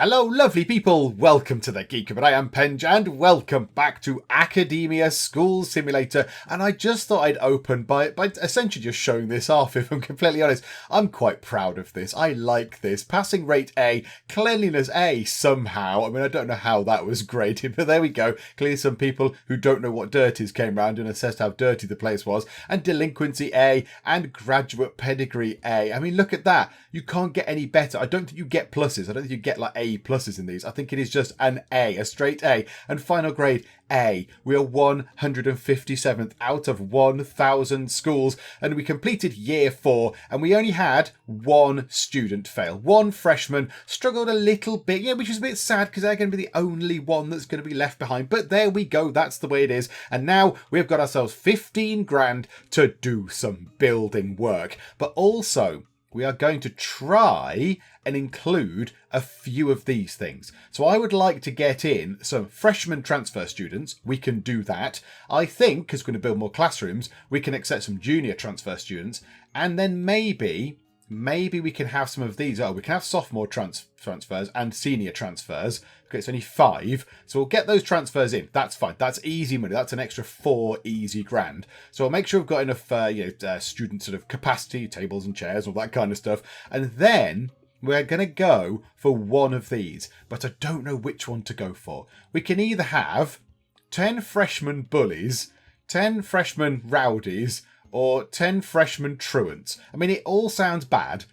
Hello lovely people, welcome to the Geek, but I am Penj and welcome back to Academia School Simulator. And I just thought I'd open by essentially just showing this off, if I'm completely honest. I'm quite proud of this, I like this. Passing rate A, cleanliness A somehow. I mean, I don't know how that was graded, but there we go. Clearly some people who don't know what dirt is came round and assessed how dirty the place was. And delinquency A and graduate pedigree A. I mean, look at that. You can't get any better. I don't think you get pluses. I don't think you get like A pluses in these. I think it is just an A, a straight A. And final grade A. We are 157th out of 1,000 schools, and we completed year 4, and we only had one student fail. One freshman struggled a little bit, yeah, which is a bit sad because they're going to be the only one that's going to be left behind. But there we go. That's the way it is. And now we've got ourselves 15 grand to do some building work, but also we are going to try and include a few of these things. So I would like to get in some freshman transfer students. We can do that. I think, because we're going to build more classrooms, we can accept some junior transfer students. And then maybe we can have some of these. Oh, we can have sophomore transfers and senior transfers. Okay, it's only 5. So we'll get those transfers in. That's fine. That's easy money. That's an extra 4 easy grand. So we'll make sure we've got enough student sort of capacity, tables and chairs, all that kind of stuff. And then we're going to go for one of these, but I don't know which one to go for. We can either have 10 freshman bullies, 10 freshman rowdies, or 10 freshman truants. I mean, it all sounds bad.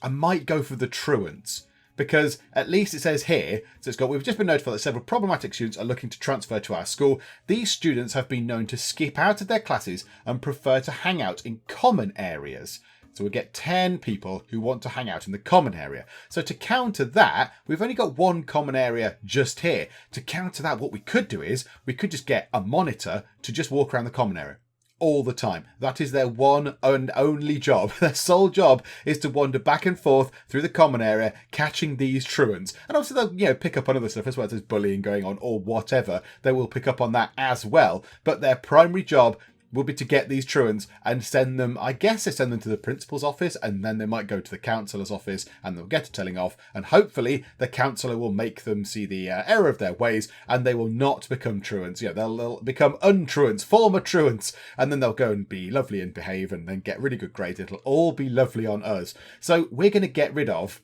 I might go for the truants, because at least it says here, so it's got, we've just been notified that several problematic students are looking to transfer to our school. These students have been known to skip out of their classes and prefer to hang out in common areas. So we'll get 10 people who want to hang out in the common area. So to counter that, we've only got one common area just here. To counter that, what we could do is we could just get a monitor to just walk around the common area all the time. That is their one and only job. Their sole job is to wander back and forth through the common area, catching these truants. And obviously they'll, pick up on other stuff as well as there's bullying going on or whatever. They will pick up on that as well. But their primary job will be to get these truants and send them, I guess they send them to the principal's office, and then they might go to the counsellor's office and they'll get a telling off, and hopefully the counsellor will make them see the error of their ways and they will not become truants. They'll become untruants, former truants, and then they'll go and be lovely and behave and then get really good grades. It'll all be lovely on us. So we're going to get rid of,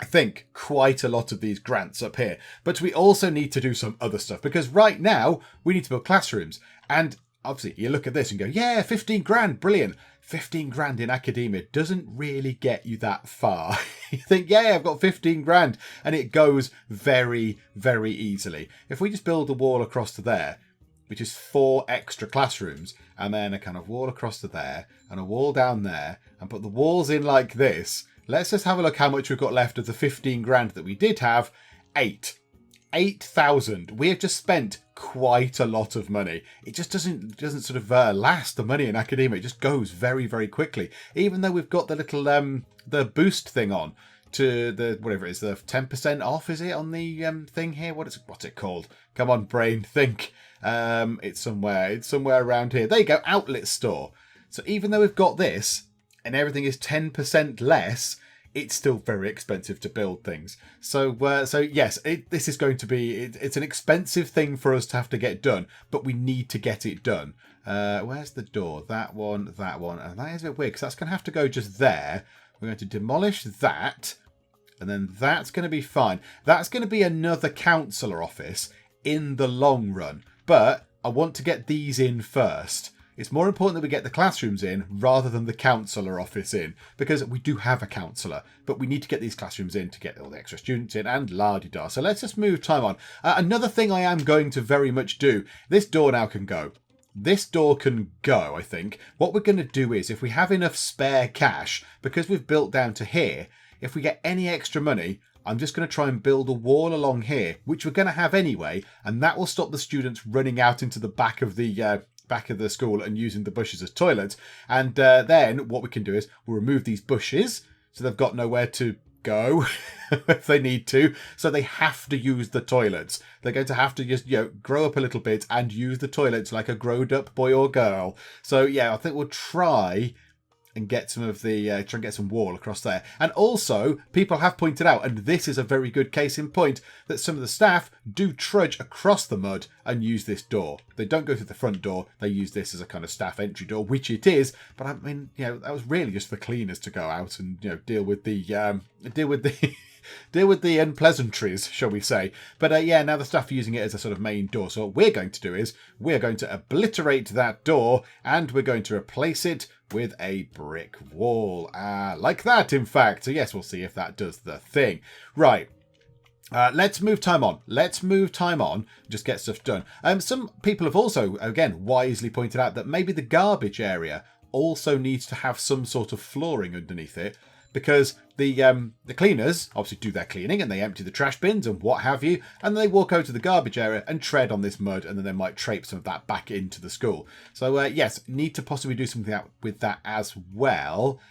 I think, quite a lot of these grants up here, but we also need to do some other stuff, because right now we need to build classrooms. And obviously, you look at this and go, yeah, 15 grand, brilliant. 15 grand in academia doesn't really get you that far. You think, yeah, I've got 15 grand. And it goes very, very easily. If we just build a wall across to there, which is 4 extra classrooms, and then a kind of wall across to there, and a wall down there, and put the walls in like this, let's just have a look how much we've got left of the 15 grand that we did have. 8,000. We have just spent quite a lot of money. It just doesn't sort of last, the money in academia. It just goes very, very quickly. Even though we've got the little the boost thing on to the whatever it is, the 10% off, is it on the thing here? What's it called? Come on, brain, think. It's somewhere around here. There you go, outlet store. So even though we've got this and everything is 10% less, it's still very expensive to build things. So yes, this is going to be, it's an expensive thing for us to have to get done, but we need to get it done. Where's the door? That one, and that is a bit weird because that's going to have to go just there. We're going to demolish that, and then that's going to be fine. That's going to be another counsellor office in the long run, but I want to get these in first. It's more important that we get the classrooms in rather than the counsellor office in, because we do have a counsellor, but we need to get these classrooms in to get all the extra students in and la-di-da. So let's just move time on. Another thing I am going to very much do, this door now can go. This door can go, I think. What we're going to do is, if we have enough spare cash, because we've built down to here, if we get any extra money, I'm just going to try and build a wall along here, which we're going to have anyway, and that will stop the students running out into the back of the school and using the bushes as toilets. And then what we can do is we'll remove these bushes so they've got nowhere to go if they need to. So they have to use the toilets. They're going to have to just, grow up a little bit and use the toilets like a grown up boy or girl. So yeah, I think we'll try and get some of the try and get some wall across there. And also, people have pointed out, and this is a very good case in point, that some of the staff do trudge across the mud and use this door. They don't go through the front door. They use this as a kind of staff entry door, which it is. But I mean, that was really just for cleaners to go out and deal with the deal with the unpleasantries, shall we say. But now the staff are using it as a sort of main door. So what we're going to do is we're going to obliterate that door and we're going to replace it with a brick wall. Like that, in fact. So yes, we'll see if that does the thing. Right. Let's move time on. Just get stuff done. Some people have also, again, wisely pointed out that maybe the garbage area also needs to have some sort of flooring underneath it. Because the cleaners obviously do their cleaning and they empty the trash bins and what have you, and then they walk over to the garbage area and tread on this mud, and then they might trape some of that back into the school. So yes, need to possibly do something with that as well.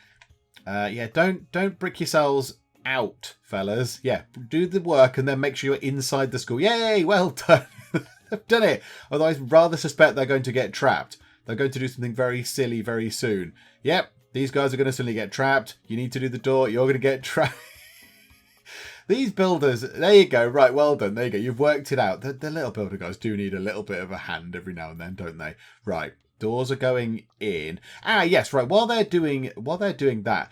Don't brick yourselves out, fellas. Yeah, do the work and then make sure you're inside the school. Yay, well done. They've done it. Although I rather suspect they're going to get trapped. They're going to do something very silly very soon. Yep. These guys are going to suddenly get trapped. You need to do the door. You're going to get trapped. These builders, there you go. Right, well done. There you go. You've worked it out. The little builder guys do need a little bit of a hand every now and then, don't they? Right. Doors are going in. Yes, right. While they're doing that,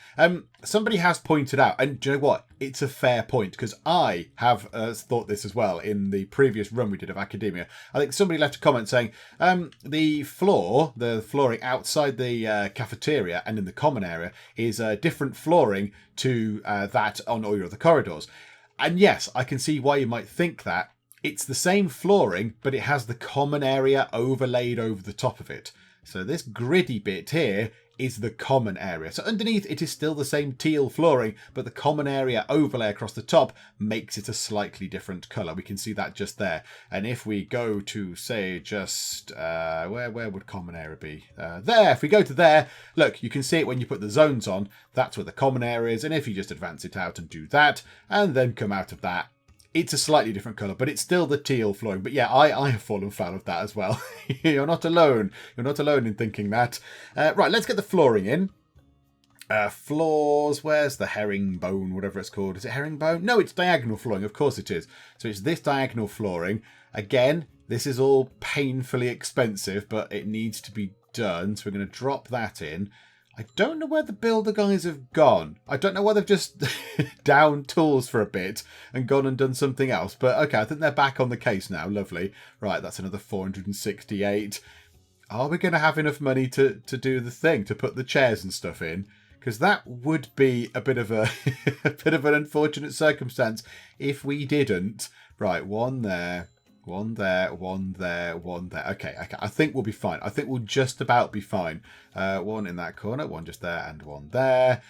somebody has pointed out, and do you know what? It's a fair point, because I have thought this as well in the previous run we did of Academia. I think somebody left a comment saying the flooring outside the cafeteria and in the common area is different flooring to that on all your other corridors. And yes, I can see why you might think that. It's the same flooring, but it has the common area overlaid over the top of it. So this gritty bit here is the common area. So underneath it is still the same teal flooring, but the common area overlay across the top makes it a slightly different colour. We can see that just there. And if we go to, say, just, where would common area be? There, if we go to there, look, you can see it when you put the zones on. That's where the common area is. And if you just advance it out and do that, and then come out of that, it's a slightly different colour, but it's still the teal flooring. But yeah, I have fallen foul of that as well. You're not alone. You're not alone in thinking that. Right, let's get the flooring in. Floors, where's the herringbone, whatever it's called? Is it herringbone? No, it's diagonal flooring. Of course it is. So it's this diagonal flooring. Again, this is all painfully expensive, but it needs to be done. So we're going to drop that in. I don't know where the builder guys have gone. I don't know whether they've just downed tools for a bit and gone and done something else. But okay, I think they're back on the case now. Lovely. Right, that's another 468. Are we going to have enough money to do the thing, to put the chairs and stuff in? Because that would be a bit of a bit of an unfortunate circumstance if we didn't. Right, one there. One there, one there, one there. Okay. I think we'll be fine. I think we'll just about be fine. One in that corner, one just there, and one there.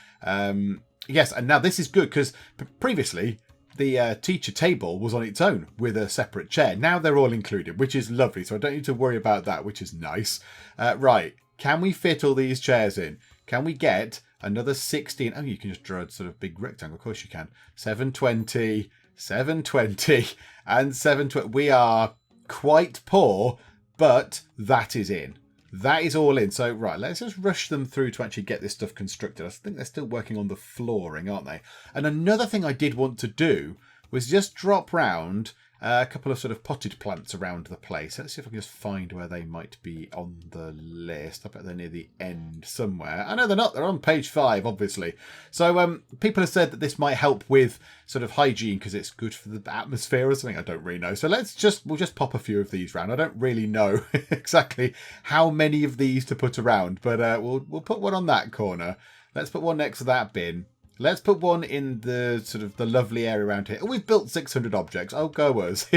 Yes, and now this is good because previously the teacher table was on its own with a separate chair. Now they're all included, which is lovely. So I don't need to worry about that, which is nice. Right. Can we fit all these chairs in? Can we get another 16? Oh, you can just draw a sort of big rectangle. Of course you can. 720. 720 and 720. We are quite poor, but that is in. That is all in. So, right, let's just rush them through to actually get this stuff constructed. I think they're still working on the flooring, aren't they? And another thing I did want to do was just drop round a couple of sort of potted plants around the place. Let's see if I can just find where they might be on the list. I bet they're near the end somewhere. I know they're not. They're on page 5, obviously. So people have said that this might help with sort of hygiene because it's good for the atmosphere or something. I don't really know. So we'll just pop a few of these round. I don't really know exactly how many of these to put around, but we'll put one on that corner. Let's put one next to that bin. Let's put one in the sort of the lovely area around here. Oh, we've built 600 objects. Oh, go us.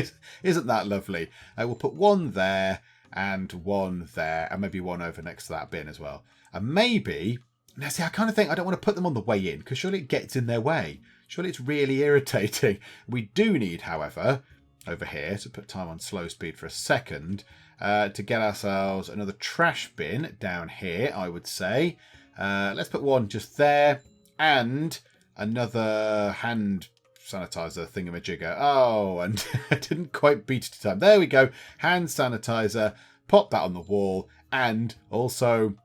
Isn't that lovely? We'll put one there and one there and maybe one over next to that bin as well. And maybe, now see, I kind of think I don't want to put them on the way in because surely it gets in their way. Surely it's really irritating. We do need, however, over here, to put time on slow speed for a second, to get ourselves another trash bin down here, I would say. Let's put one just there. And another hand sanitizer thingamajigger. Oh, and I didn't quite beat it to time. There we go. Hand sanitizer. Pop that on the wall. And also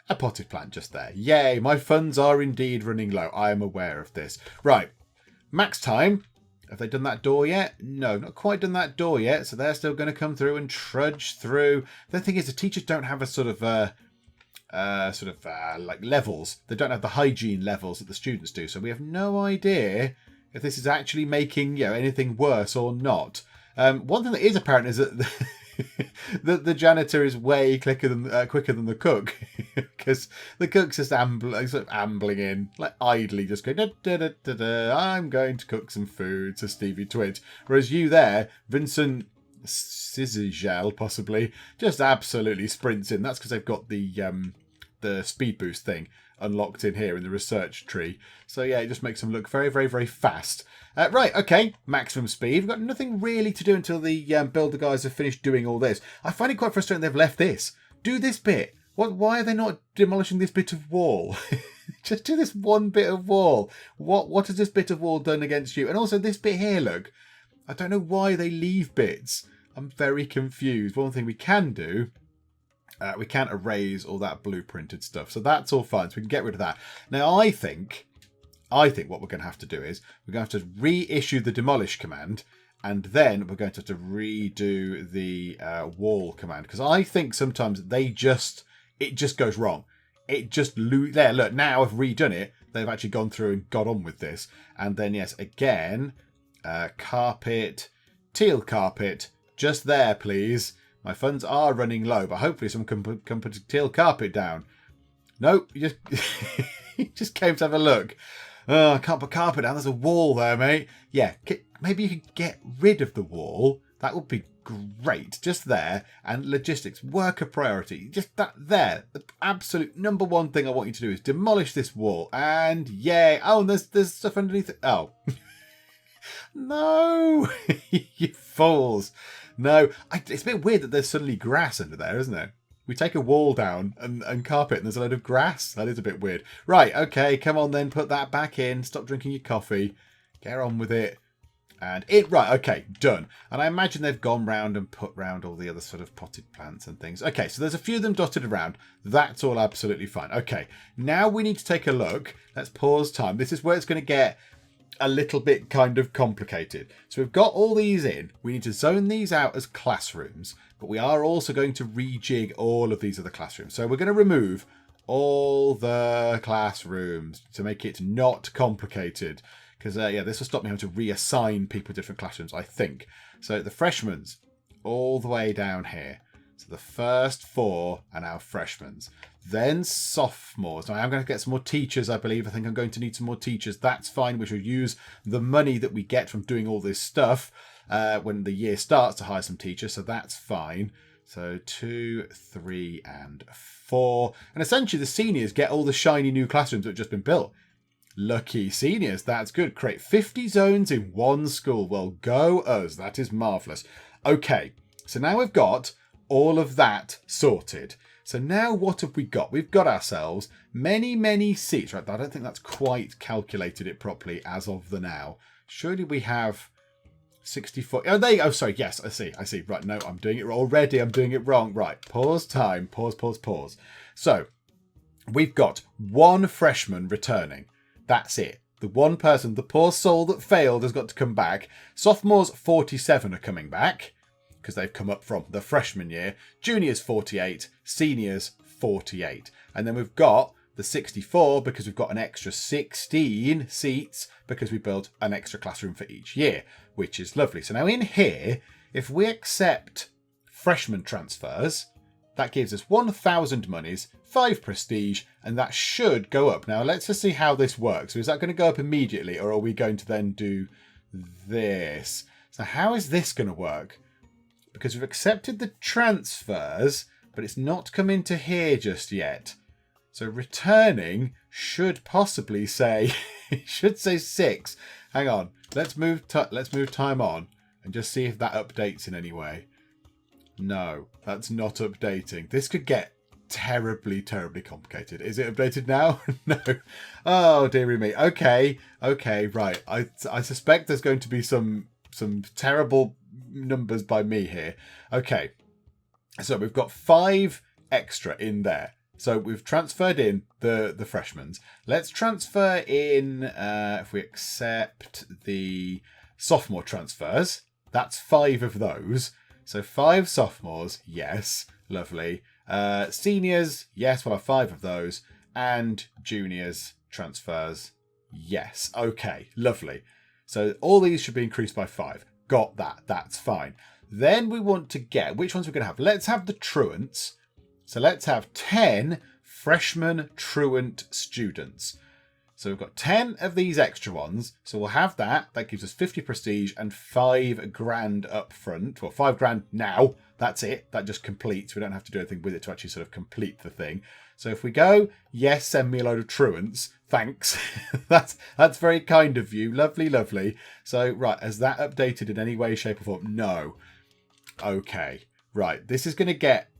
a potted plant just there. Yay, my funds are indeed running low. I am aware of this. Right, max time. Have they done that door yet? No, not quite done that door yet. So they're still going to come through and trudge through. The thing is, the teachers don't have a sort of like levels. They don't have the hygiene levels that the students do. So we have no idea if this is actually making anything worse or not. One thing that is apparent is that the janitor is way quicker than the cook, because the cook's just ambling in, like idly just going, da, da, da, da, da, I'm going to cook some food to Stevie Twit. Whereas you there, Vincent Sizigel possibly, just absolutely sprints in. That's because they've got the speed boost thing unlocked in here in the research tree. So yeah, it just makes them look very, very, very fast. Right, okay, maximum speed. We've got nothing really to do until the builder guys have finished doing all this. I find it quite frustrating they've left this. Do this bit. Why are they not demolishing this bit of wall? Just do this one bit of wall. What has this bit of wall done against you? And also this bit here, look. I don't know why they leave bits. I'm very confused. One thing we can do, we can't erase all that blueprinted stuff. So that's all fine. So we can get rid of that. Now, I think what we're going to have to do is we're going to have to reissue the demolish command, and then we're going to have to redo the wall command, because I think sometimes it just goes wrong. It just there. Look, now I've redone it. They've actually gone through and got on with this. And then yes, again, carpet, teal carpet, just there, please. My funds are running low, but hopefully someone can put a teal carpet down. Nope, you just came to have a look. Oh, I can't put carpet down. There's a wall there, mate. Yeah, maybe you could get rid of the wall. That would be great. Just there. And logistics, worker priority. Just that there. The absolute number one thing I want you to do is demolish this wall. And yay. Oh, and there's stuff underneath it. Oh. No. You fools. No. It's a bit weird that there's suddenly grass under there, isn't it? We take a wall down and carpet and there's a load of grass. That is a bit weird. Right, okay, come on then, put that back in. Stop drinking your coffee. Get on with it. And right, okay, done. And I imagine they've gone round and put round all the other sort of potted plants and things. Okay, so there's a few of them dotted around. That's all absolutely fine. Okay, now we need to take a look. Let's pause time. This is where it's going to get a little bit kind of complicated. So we've got all these in. We need to zone these out as classrooms, but we are also going to rejig all of these other classrooms. So we're going to remove all the classrooms to make it not complicated. Because, yeah, this will stop me having to reassign people to different classrooms, I think. So the freshmen's all the way down here. So the first four are now freshmen's. Then sophomores. Now I'm going to get some more teachers, I believe. I think I'm going to need some more teachers. That's fine. We should use the money that we get from doing all this stuff when the year starts to hire some teachers. So that's fine. So 2, 3, and 4. And essentially the seniors get all the shiny new classrooms that have just been built. Lucky seniors. That's good. Create 50 zones in one school. Well, go us. That is marvellous. Okay. So now we've got all of that sorted. So now what have we got? We've got ourselves many, many seats. Right, I don't think that's quite calculated it properly as of the now. Surely we have 64. Oh, there you go. Oh, sorry. Yes, I see. Right, no, I'm doing it already. I'm doing it wrong. Right, pause time. Pause. So we've got one freshman returning. That's it. The one person, the poor soul that failed, has got to come back. Sophomores 47 are coming back, because they've come up from the freshman year. Juniors 48, seniors 48. And then we've got the 64 because we've got an extra 16 seats because we built an extra classroom for each year, which is lovely. So now in here, if we accept freshman transfers, that gives us 1,000 monies, 5 prestige, and that should go up. Now let's just see how this works. So is that going to go up immediately, or are we going to then do this? So how is this going to work? Because we've accepted the transfers, but it's not come into here just yet. So returning should possibly say, it should say 6. Hang on, let's move time on and just see if that updates in any way. No, that's not updating. This could get terribly, terribly complicated. Is it updated now? No. Oh, dearie me. Okay, right. I suspect there's going to be some terrible numbers by me here. Okay, so we've got 5 extra in there. So we've transferred in the freshmen. Let's transfer in, if we accept the sophomore transfers, that's 5 of those. So 5 sophomores, yes, lovely. Seniors, yes, we'll have 5 of those. And juniors transfers, yes. Okay, lovely. So all these should be increased by 5. Got that, that's fine. Then we want to get, which ones we're going to have? Let's have the truants. So let's have 10 freshman truant students. So we've got 10 of these extra ones. So we'll have that. That gives us 50 prestige and 5 grand up front. Well, 5 grand now. That's it. That just completes. We don't have to do anything with it to actually sort of complete the thing. So if we go, yes, send me a load of truants. Thanks. that's very kind of you. Lovely, lovely. So, right, has that updated in any way, shape or form? No. Okay. Right. This is going to get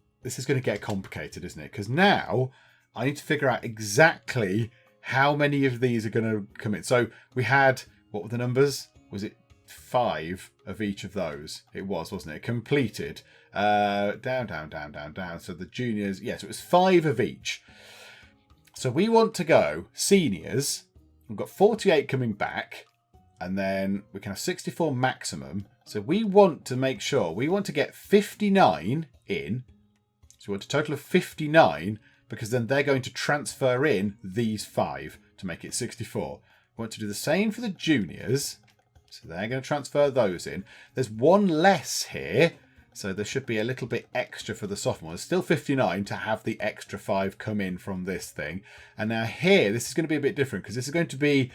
complicated, isn't it? Because now I need to figure out exactly how many of these are going to come in. So we had, what were the numbers? Was it 5 of each of those? It was, wasn't it? Completed. Down. So the juniors, yes, it was 5 of each. So we want to go seniors. We've got 48 coming back. And then we can have 64 maximum. So we want to make sure, we want to get 59 in. So we want a total of 59, because then they're going to transfer in these 5 to make it 64. We want to do the same for the juniors. So they're going to transfer those in. There's 1 less here. So there should be a little bit extra for the sophomores. Still 59 to have the extra 5 come in from this thing. And now here, this is going to be a bit different, because this is going to be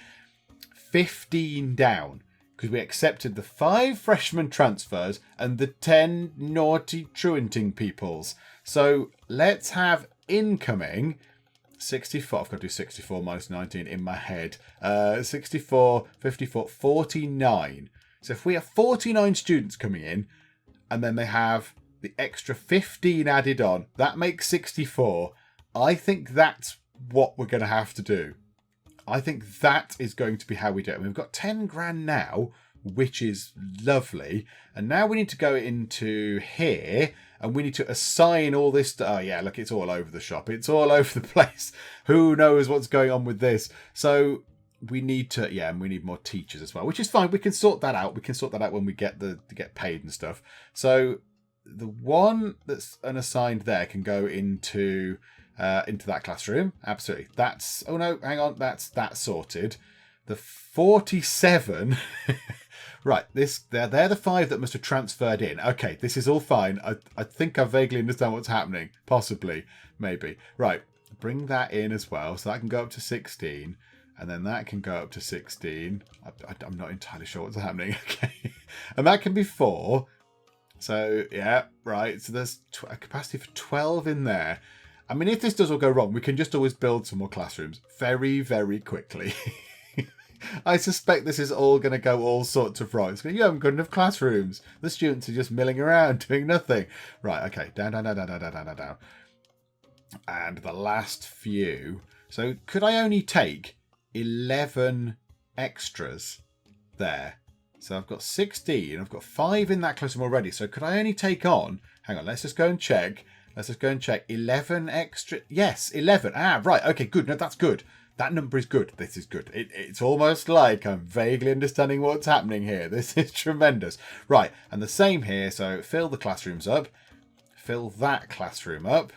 15 down. Because we accepted the 5 freshman transfers and the 10 naughty truanting peoples. So let's have incoming 64. I've got to do 64 minus 19 in my head. 64, 54, 49. So if we have 49 students coming in, and then they have the extra 15 added on, that makes 64. I think that's what we're going to have to do. I think that is going to be how we do it. We've got 10 grand now, which is lovely. And now we need to go into here and we need to assign all this. Oh yeah, look, it's all over the shop. It's all over the place. Who knows what's going on with this? So we need to, yeah, and we need more teachers as well, which is fine. We can sort that out. We can sort that out when we get get paid and stuff. So the one that's unassigned there can go into that classroom. Absolutely. That's, oh no, hang on. That's sorted. The 47, right, they're the 5 that must have transferred in. Okay, this is all fine. I think I vaguely understand what's happening. Possibly, maybe. Right, bring that in as well. So that can go up to 16. And then that can go up to 16. I'm not entirely sure what's happening. Okay. And that can be 4. So, yeah, right. So there's a capacity for 12 in there. I mean, if this does all go wrong, we can just always build some more classrooms very, very quickly. I suspect this is all going to go all sorts of wrong. It's going, you haven't got enough classrooms. The students are just milling around doing nothing. Right, okay. Down. And the last few. So could I only take 11 extras there? So I've got 16. I've got 5 in that classroom already. So could I only take on... Hang on, let's just go and check. 11 extra. Yes, 11. Ah, right. Okay, good. No, that's good. That number is good. This is good. It's almost like I'm vaguely understanding what's happening here. This is tremendous. Right, and the same here. So fill the classrooms up. Fill that classroom up.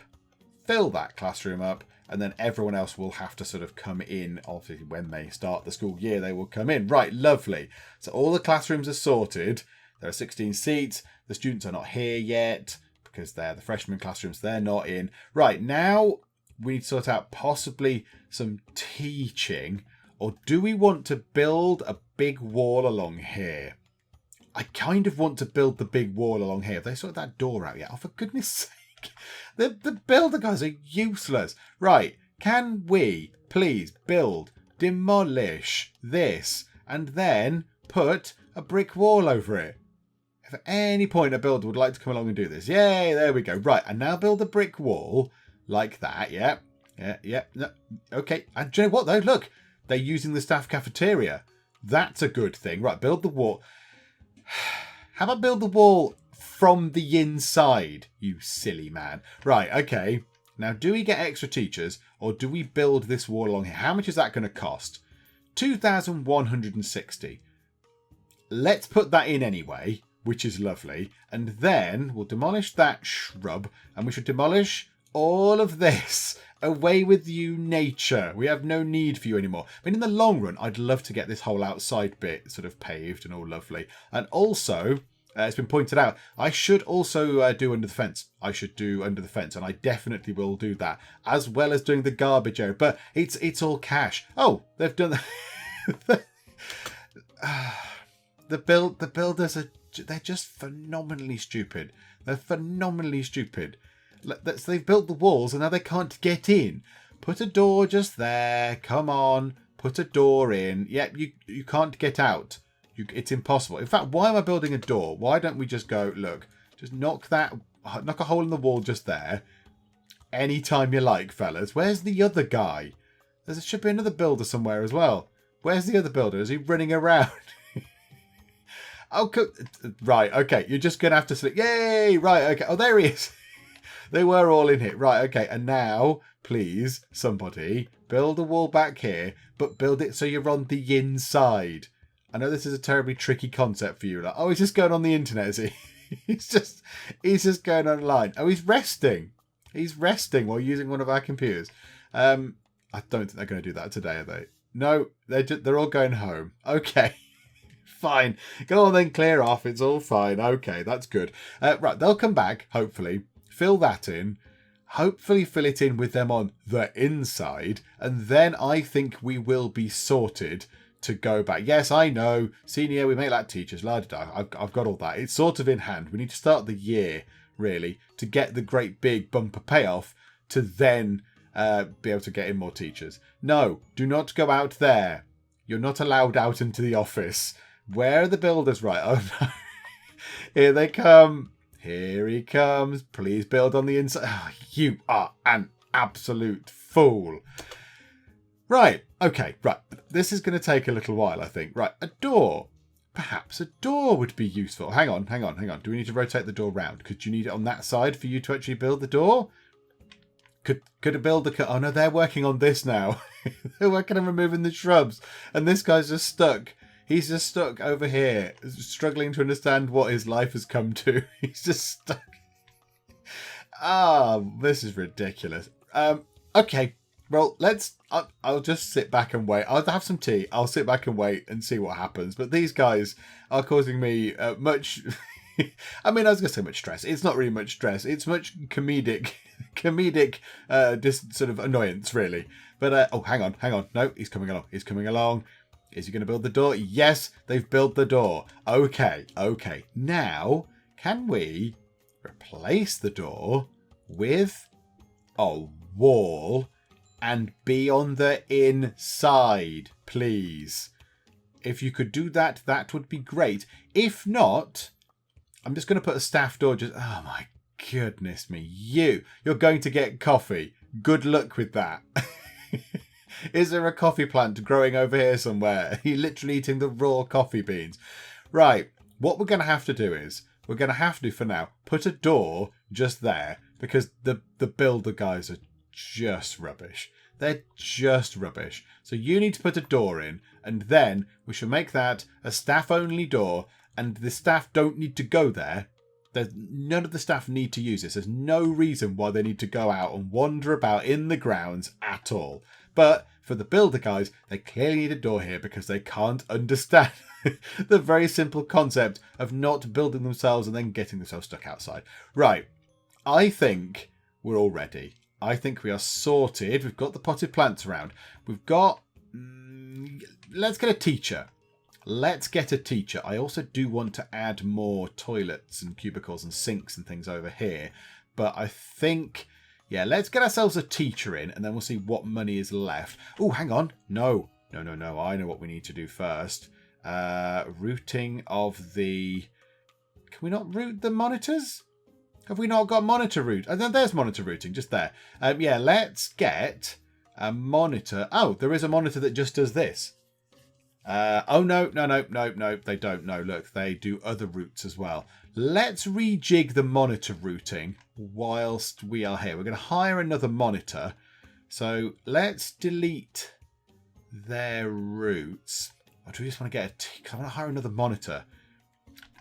Fill that classroom up. And then everyone else will have to sort of come in. Obviously, when they start the school year, they will come in. Right, lovely. So all the classrooms are sorted. There are 16 seats. The students are not here yet because they're the freshman classrooms. They're not in. Right, now we need to sort out possibly some teaching. Or do we want to build a big wall along here? I kind of want to build the big wall along here. Have they sorted that door out yet? Oh, for goodness sake. The builder guys are useless. Right, can we please demolish this and then put a brick wall over it? If at any point a builder would like to come along and do this. Yay, there we go. Right, and now build a brick wall like that. Yeah. No, okay, and do you know what though? Look, they're using the staff cafeteria. That's a good thing. Right, build the wall. How about build the wall from the inside, you silly man? Right, okay. Now, do we get extra teachers or do we build this wall along here? How much is that going to cost? 2,160. Let's put that in anyway, which is lovely. And then we'll demolish that shrub and we should demolish all of this. Away with you, nature. We have no need for you anymore. I mean, in the long run, I'd love to get this whole outside bit sort of paved and all lovely. And also, it's been pointed out, I should also do under the fence. I should do under the fence, and I definitely will do that, as well as doing the garbage area. But it's all cash. Oh, they've done that. The builders they're just phenomenally stupid. They're phenomenally stupid. They've built the walls and now they can't get in. Put a door just there. Come on. Put a door in. Yep, you can't get out. It's impossible. In fact, why am I building a door? Why don't we just go, look, just knock a hole in the wall just there. Anytime you like, fellas. Where's the other guy? There should be another builder somewhere as well. Where's the other builder? Is he running around? Oh, right. Okay. You're just going to have to sleep. Yay. Right. Okay. Oh, there he is. They were all in here. Right, okay. And now, please, somebody, build a wall back here, but build it so you're on the inside. I know this is a terribly tricky concept for you. Like, oh, he's just going on the internet, is he? he's just going online. Oh, he's resting. He's resting while using one of our computers. I don't think they're going to do that today, are they? No, they're all going home. Okay. Fine. Go on then, clear off. It's all fine. Okay, that's good. Right, they'll come back, hopefully. Fill that in, hopefully fill it in with them on the inside, and then I think we will be sorted to go back. Yes, I know, senior, we make like teachers, I've got all that. It's sort of in hand. We need to start the year, really, to get the great big bumper payoff to then be able to get in more teachers. No, do not go out there. You're not allowed out into the office. Where are the builders? Right, oh no. Here they come. Here he comes. Please build on the inside. Oh, you are an absolute fool. Right. Okay. Right. This is going to take a little while, I think. Right. A door. Perhaps a door would be useful. Hang on. Do we need to rotate the door round? Could you need it on that side for you to actually build the door? Could a builder... Oh, no. They're working on this now. They're working on removing the shrubs. And this guy's just stuck. He's just stuck over here, struggling to understand what his life has come to. He's just stuck. This is ridiculous. Okay, well, I'll just sit back and wait. I'll have some tea. I'll sit back and wait and see what happens. But these guys are causing me much... I mean, I was going to say much stress. It's not really much stress. It's much comedic, sort of annoyance, really. But, oh, hang on. No, he's coming along. Is he going to build the door? Yes, they've built the door. Okay. Now, can we replace the door with a wall and be on the inside, please? If you could do that, that would be great. If not, I'm just going to put a staff door just... Oh, my goodness me. You're going to get coffee. Good luck with that. Is there a coffee plant growing over here somewhere? You're literally eating the raw coffee beans. Right. What we're going to have to do is, we're going to have to, for now, put a door just there because the builder guys are just rubbish. They're just rubbish. So you need to put a door in, and then we shall make that a staff-only door, and the staff don't need to go there. None of the staff need to use this. There's no reason why they need to go out and wander about in the grounds at all. But for the builder guys, they clearly need a door here because they can't understand the very simple concept of not building themselves and then getting themselves stuck outside. Right. I think we're all ready. I think we are sorted. We've got the potted plants around. We've got... let's get a teacher. I also do want to add more toilets and cubicles and sinks and things over here. But I think... Yeah, let's get ourselves a teacher in, and then we'll see what money is left. Oh, hang on. No. I know what we need to do first. Routing of the... Can we not route the monitors? Have we not got monitor route? Oh, there's monitor routing, just there. Yeah, let's get a monitor. Oh, there is a monitor that just does this. Oh, no. They don't. No, look, they do other routes as well. Let's rejig the monitor routing whilst we are here. We're going to hire another monitor. So let's delete their routes. Or do we just want to get because I want to hire another monitor.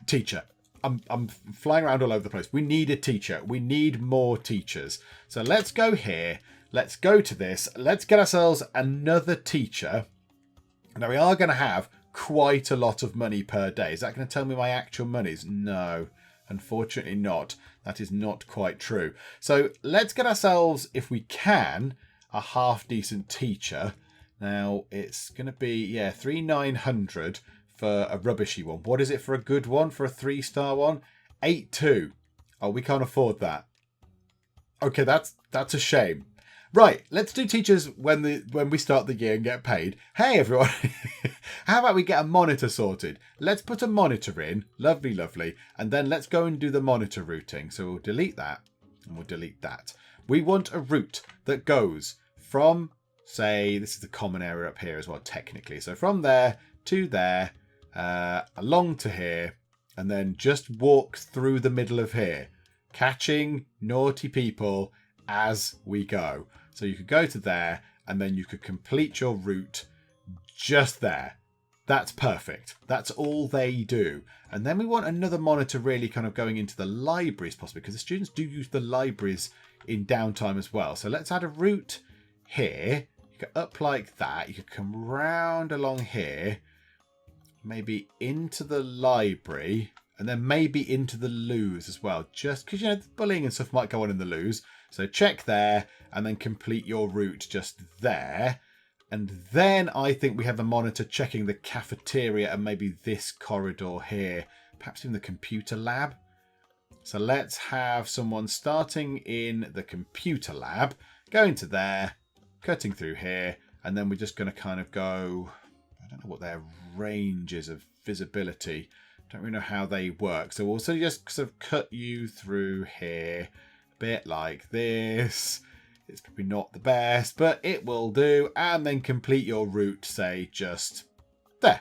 Teacher. I'm flying around all over the place. We need a teacher. We need more teachers. So let's go here. Let's go to this. Let's get ourselves another teacher. Now, we are going to have quite a lot of money per day. Is that going to tell me my actual monies? No, unfortunately not. That is not quite true. So let's get ourselves, if we can, a half-decent teacher. Now, it's going to be, 3,900 for a rubbishy one. What is it for a good one, for a 3-star one? 8,200. Oh, we can't afford that. Okay, that's a shame. Right, let's do teachers when we start the year and get paid. Hey, everyone. How about we get a monitor sorted? Let's put a monitor in. Lovely, lovely. And then let's go and do the monitor routing. So we'll delete that and we'll delete that. We want a route that goes from, say, this is the common area up here as well, technically. So from there to there, along to here, and then just walk through the middle of here, catching naughty people as we go. So you could go to there and then you could complete your route just there. That's perfect. That's all they do. And then we want another monitor really kind of going into the libraries possibly, because the students do use the libraries in downtime as well. So let's add a route here. You could up like that. You could come round along here, maybe into the library, and then maybe into the loos as well, just because, the bullying and stuff might go on in the loos. So check there and then complete your route just there. And then I think we have a monitor checking the cafeteria and maybe this corridor here, perhaps in the computer lab. So let's have someone starting in the computer lab, going to there, cutting through here, and then we're just going to kind of go, I don't know what their range is of visibility. Don't really know how they work. So we'll also just sort of cut you through here, a bit like this. It's probably not the best, but it will do. And then complete your route, say, just there.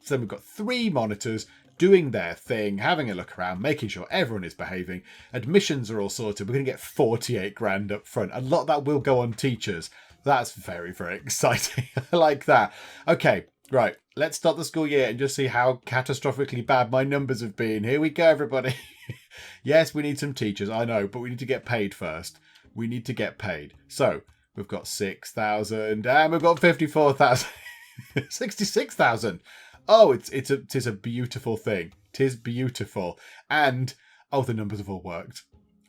So we've got 3 monitors doing their thing, having a look around, making sure everyone is behaving. Admissions are all sorted. We're going to get 48 grand up front. A lot of that will go on teachers. That's very, very exciting. I like that. Okay, right. Let's start the school year and just see how catastrophically bad my numbers have been. Here we go, everybody. Yes, we need some teachers. I know, but we need to get paid first. We need to get paid. So we've got 6,000 and we've got 54,000. 66,000. Oh, it is a beautiful thing. 'Tis beautiful. And, oh, the numbers have all worked.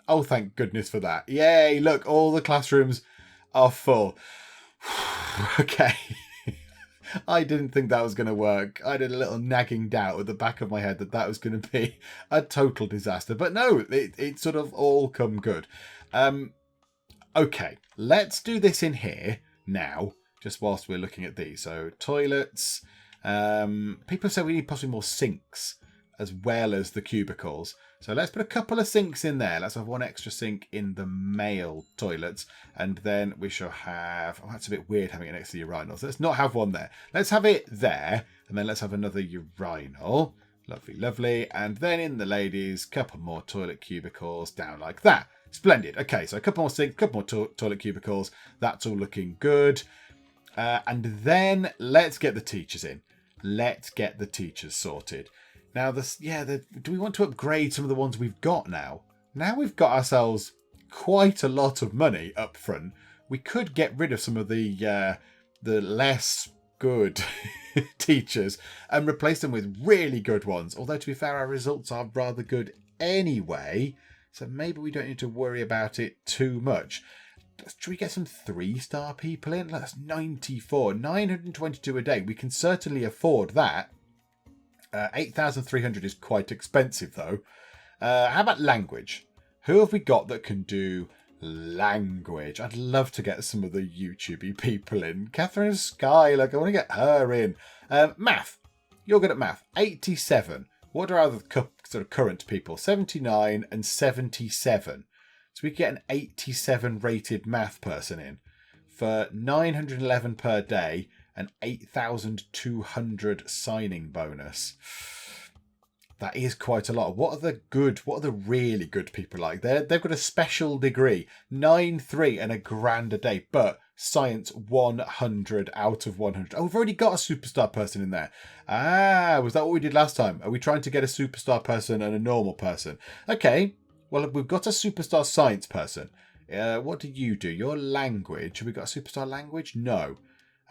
Oh, thank goodness for that. Yay, look, all the classrooms are full. Okay. I didn't think that was going to work. I had a little nagging doubt at the back of my head that was going to be a total disaster. But no, it sort of all come good. Okay, let's do this in here now, just whilst we're looking at these. So toilets. People say we need possibly more sinks as well as the cubicles. So let's put a couple of sinks in there. Let's have one extra sink in the male toilets. And then we shall have... Oh, that's a bit weird having it next to the urinals. Let's not have one there. Let's have it there. And then let's have another urinal. Lovely, lovely. And then in the ladies, couple more toilet cubicles down like that. Splendid. Okay, so a couple more sinks, couple more toilet cubicles. That's all looking good. And then let's get the teachers in. Let's get the teachers sorted. Now, do we want to upgrade some of the ones we've got now? Now we've got ourselves quite a lot of money up front. We could get rid of some of the less good teachers and replace them with really good ones. Although, to be fair, our results are rather good anyway. So maybe we don't need to worry about it too much. Should we get some 3-star people in? That's 94, 922 a day. We can certainly afford that. 8,300 is quite expensive, though. How about language? Who have we got that can do language? I'd love to get some of the YouTube people in. Catherine Sky, like I want to get her in. Math. You're good at math. 87. What are other sort of current people? 79 and 77. So we get an 87 rated math person in for 911 per day an 8,200 signing bonus. That is quite a lot. What are the really good people like? They've got a special degree, 9-3 and a grand a day, but science 100 out of 100. Oh, we've already got a superstar person in there. Ah, was that what we did last time? Are we trying to get a superstar person and a normal person? Okay, well, we've got a superstar science person. What do? Your language. Have we got a superstar language? No.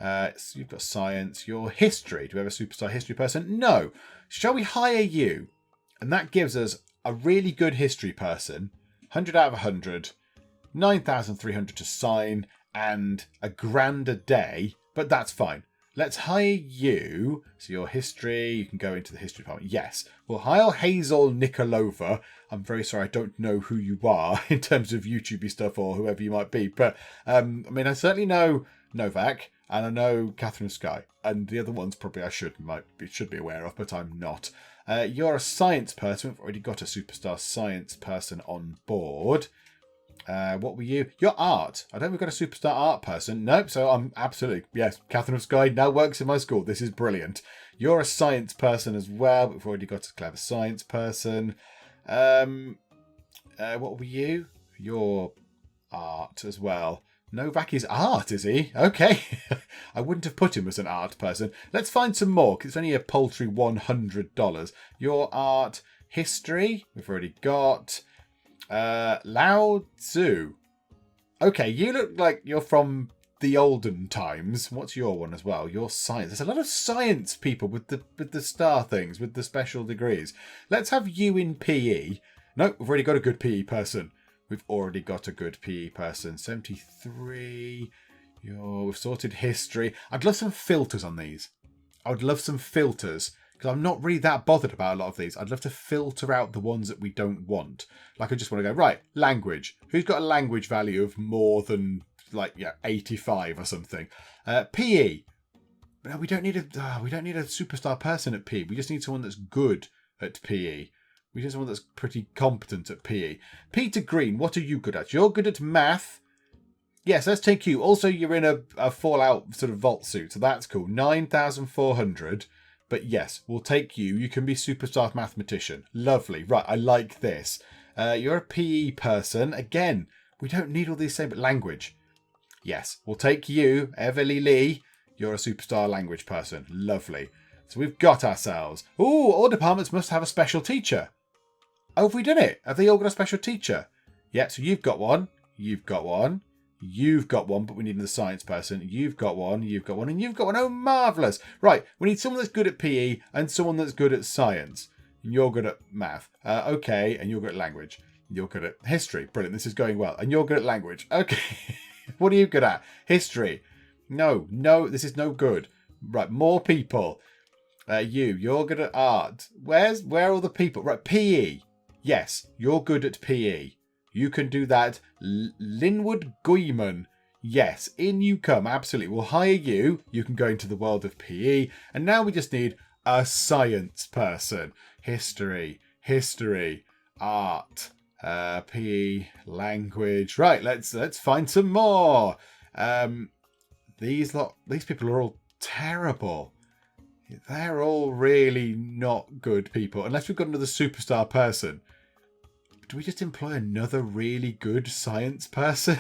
So you've got science. Your history. Do we have a superstar history person? No. Shall we hire you? And that gives us a really good history person. 100 out of 100. 9,300 to sign. And a grand a day. But that's fine. Let's hire you. So your history. You can go into the history department. Yes. We'll hire Hazel Nikolova. I'm very sorry. I don't know who you are in terms of YouTube stuff or whoever you might be. But I mean, I certainly know Novak. And I know Catherine Sky, and the other ones probably I should be aware of, but I'm not. You're a science person. We've already got a superstar science person on board. What were you? You're art. I don't think we've got a superstar art person. Nope. So I'm absolutely, yes. Catherine Sky now works in my school. This is brilliant. You're a science person as well. But we've already got a clever science person. What were you? You're art as well. Novak is art, is he? Okay. I wouldn't have put him as an art person. Let's find some more, because it's only a paltry $100. Your art history, we've already got. Lao Tzu. Okay, you look like you're from the olden times. What's your one as well? Your science. There's a lot of science people with the star things, with the special degrees. Let's have you in PE. No, we've already got a good PE person. We've already got a good PE person. 73. We've sorted history. I'd love some filters on these. I would love some filters because I'm not really that bothered about a lot of these. I'd love to filter out the ones that we don't want. Like I just want to go, right, language. Who's got a language value of more than 85 or something? PE. No, we don't need a superstar person at PE. We just need someone that's good at PE. We just want that's pretty competent at PE. Peter Green, what are you good at? You're good at math. Yes, let's take you. Also, you're in a Fallout sort of vault suit, so that's cool. 9,400. But yes, we'll take you. You can be superstar mathematician. Lovely. Right, I like this. You're a PE person. Again, we don't need all these same, but language. Yes, we'll take you, Everly Lee. You're a superstar language person. Lovely. So we've got ourselves. Ooh, all departments must have a special teacher. Oh, have we done it? Have they all got a special teacher? Yeah, so you've got one. You've got one. You've got one, but we need another science person. You've got one. You've got one. And you've got one. Oh, marvellous. Right, we need someone that's good at PE and someone that's good at science. You're good at math. Okay, and you're good at language. You're good at history. Brilliant, this is going well. And you're good at language. Okay. What are you good at? History. No, this is no good. Right, more people. You're good at art. Where are all the people? Right, PE. Yes, you're good at PE. You can do that. Linwood Guiman. Yes, in you come. Absolutely. We'll hire you. You can go into the world of PE. And now we just need a science person. History, art, PE, language. Right, let's find some more. These people are all terrible. They're all really not good people. Unless we've got another superstar person. Do we just employ another really good science person?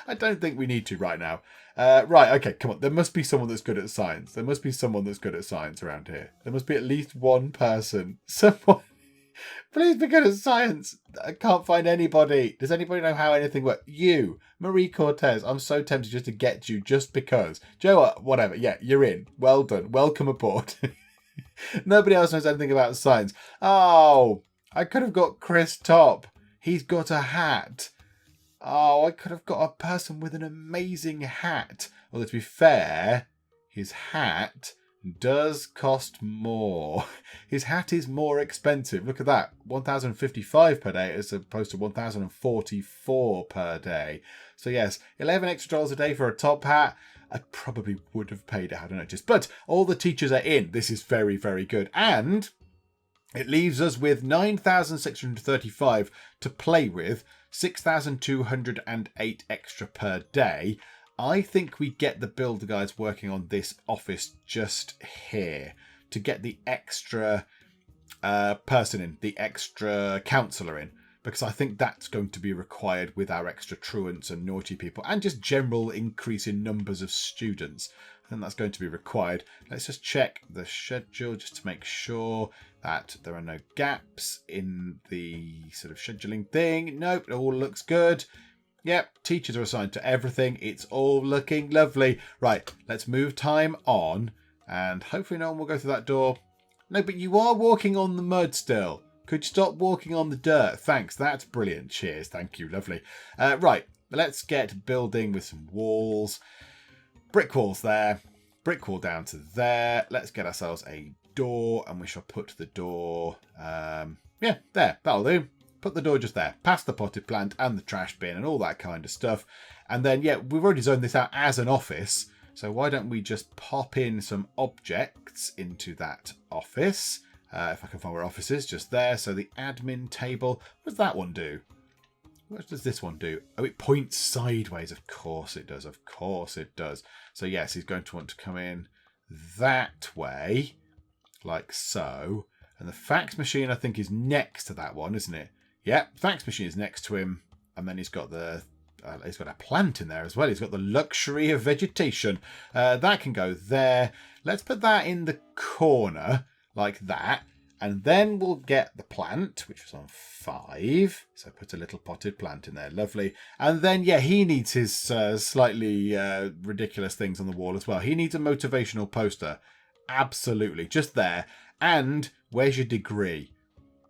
I don't think we need to right now. Right, okay, come on. There must be someone that's good at science. There must be someone that's good at science around here. There must be at least one person. Someone. Please be good at science. I can't find anybody. Does anybody know how anything works? You, Marie Cortez. I'm so tempted just to get you just because. Joe, whatever. Yeah, you're in. Well done. Welcome aboard. Nobody else knows anything about science. Oh, I could have got Chris Top. He's got a hat. Oh, I could have got a person with an amazing hat. Although to be fair, his hat does cost more. His hat is more expensive. Look at that. 1,055 per day as opposed to 1,044 per day. So yes, $11 extra a day for a top hat. I probably would have paid it had I noticed. But all the teachers are in. This is very, very good. And it leaves us with 9,635 to play with, 6,208 extra per day. I think we get the builder guys working on this office just here to get the extra person in, the extra counsellor in, because I think that's going to be required with our extra truants and naughty people and just general increase in numbers of students. I think that's going to be required. Let's just check the schedule just to make sure that there are no gaps in the sort of scheduling thing. Nope, it all looks good. Yep, teachers are assigned to everything. It's all looking lovely. Right, let's move time on and hopefully no one will go through that door. No, but you are walking on the mud still. Could you stop walking on the dirt? Thanks, that's brilliant. Cheers, thank you, lovely. Right, let's get building with some walls. Brick walls there. Brick wall down to there. Let's get ourselves a door and we shall put the door... yeah, there, that'll do. Put the door just there, past the potted plant and the trash bin and all that kind of stuff. And then, yeah, we've already zoned this out as an office. So why don't we just pop in some objects into that office? If I can find where office is, just there. So the admin table, what does that one do? What does this one do? Oh, it points sideways. Of course it does. Of course it does. So yes, he's going to want to come in that way, like so. And the fax machine, I think, is next to that one, isn't it? Yeah, fax machine is next to him. And then he's got he's got a plant in there as well. He's got the luxury of vegetation. That can go there. Let's put that in the corner like that. And then we'll get the plant, which was on 5. So put a little potted plant in there. Lovely. And then, yeah, he needs his slightly ridiculous things on the wall as well. He needs a motivational poster. Absolutely. Just there. And where's your degree?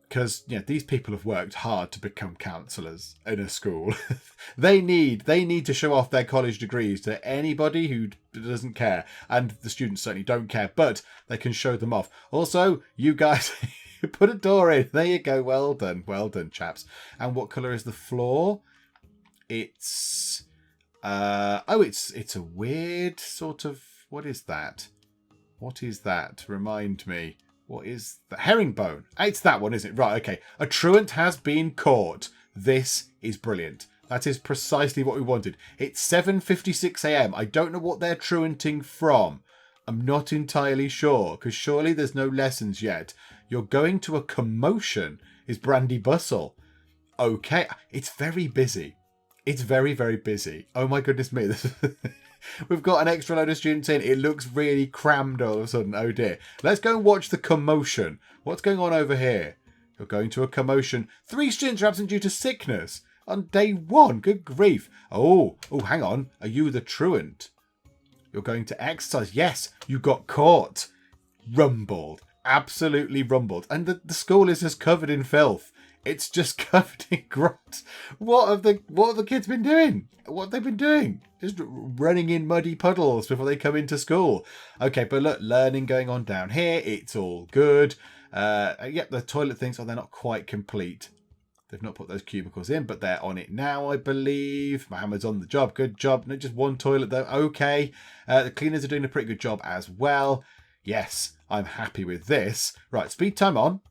Because, you know, these people have worked hard to become counsellors in a school. they need to show off their college degrees to anybody who doesn't care. And the students certainly don't care, but they can show them off. Also, you guys put a door in. There you go. Well done. Well done, chaps. And what colour is the floor? It's... it's a weird sort of... What is that? What is that? Remind me. What is the herringbone? It's that one, isn't it? Right, okay. A truant has been caught. This is brilliant. That is precisely what we wanted. It's 7:56 a.m. I don't know what they're truanting from. I'm not entirely sure, because surely there's no lessons yet. You're going to a commotion, is Brandy Bustle. Okay, it's very busy. It's very, very busy. Oh my goodness me. We've got an extra load of students in. It looks really crammed all of a sudden. Oh dear. Let's go and watch the commotion. What's going on over here? You're going to a commotion. 3 students are absent due to sickness on day 1. Good grief. Oh, hang on. Are you the truant? You're going to exercise. Yes, you got caught. Rumbled. Absolutely rumbled. And the school is just covered in filth. It's just covered in grot. What have the kids been doing? What have they been doing? Just running in muddy puddles before they come into school. Okay, but look, learning going on down here. It's all good. Yep, the toilet things, they're not quite complete. They've not put those cubicles in, but they're on it now, I believe. Mohammed's on the job. Good job. No, just one toilet, though. Okay. The cleaners are doing a pretty good job as well. Yes, I'm happy with this. Right, speed time on.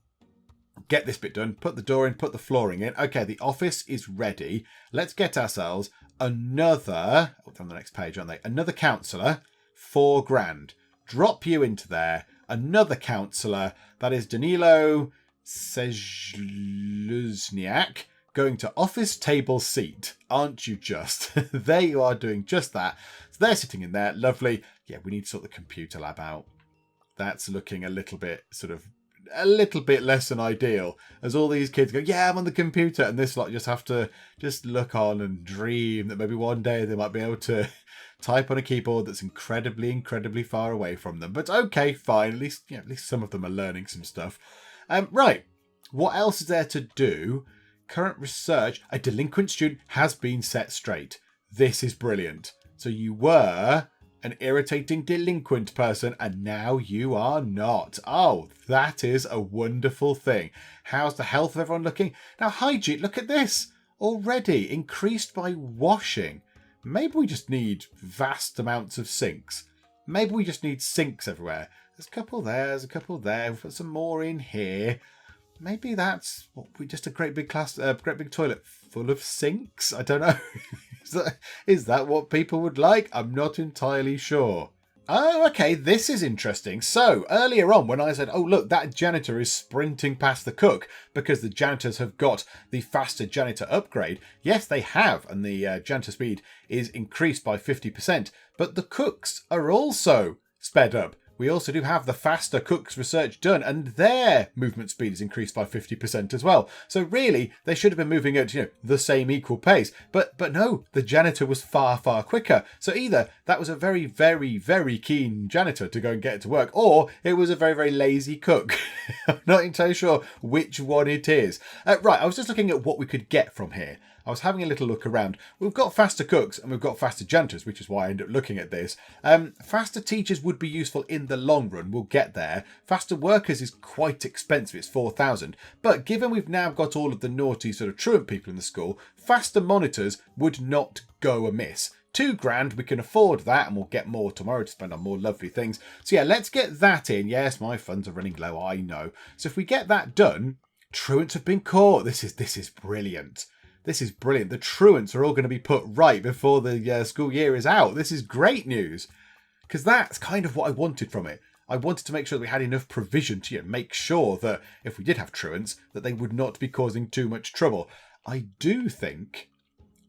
Get this bit done. Put the door in. Put the flooring in. Okay, the office is ready. Let's get ourselves another... Oh, on the next page, aren't they? Another counsellor. $4,000. Drop you into there. Another counsellor. That is Danilo Sejluzniak. Going to office table seat. Aren't you just? There you are doing just that. So they're sitting in there. Lovely. Yeah, we need to sort the computer lab out. That's looking a little bit less than ideal, as all these kids go, yeah, I'm on the computer, and this lot just have to just look on and dream that maybe one day they might be able to type on a keyboard that's incredibly far away from them. But okay, fine, at least some of them are learning some stuff. Right, what else is there to do? Current research. A delinquent student has been set straight. This is brilliant. So you were an irritating delinquent person, and now you are not. Oh, that is a wonderful thing. How's the health of everyone looking? Now, hygiene, look at this. Already increased by washing. Maybe we just need vast amounts of sinks. Maybe we just need sinks everywhere. There's a couple there, there's a couple there. We've got some more in here. Maybe that's just a great big toilet full of sinks. I don't know. Is that what people would like? I'm not entirely sure. Oh, okay, this is interesting. So, earlier on when I said, oh, look, that janitor is sprinting past the cook because the janitors have got the faster janitor upgrade. Yes, they have, and the janitor speed is increased by 50%, but the cooks are also sped up. We also do have the faster cooks research done, and their movement speed is increased by 50% as well. So really, they should have been moving at the same equal pace. But no, the janitor was far, far quicker. So either that was a very, very, very keen janitor to go and get it to work, or it was a very, very lazy cook. I'm not entirely sure which one it is. Right, I was just looking at what we could get from here. I was having a little look around. We've got faster cooks and we've got faster janitors, which is why I ended up looking at this. Faster teachers would be useful in the long run. We'll get there. Faster workers is quite expensive. It's 4,000. But given we've now got all of the naughty sort of truant people in the school, faster monitors would not go amiss. £2,000, we can afford that, and we'll get more tomorrow to spend on more lovely things. So yeah, let's get that in. Yes, my funds are running low, I know. So if we get that done, truants have been caught. This is brilliant. This is brilliant. The truants are all going to be put right before the school year is out. This is great news. Because that's kind of what I wanted from it. I wanted to make sure that we had enough provision to make sure that if we did have truants, that they would not be causing too much trouble. I do think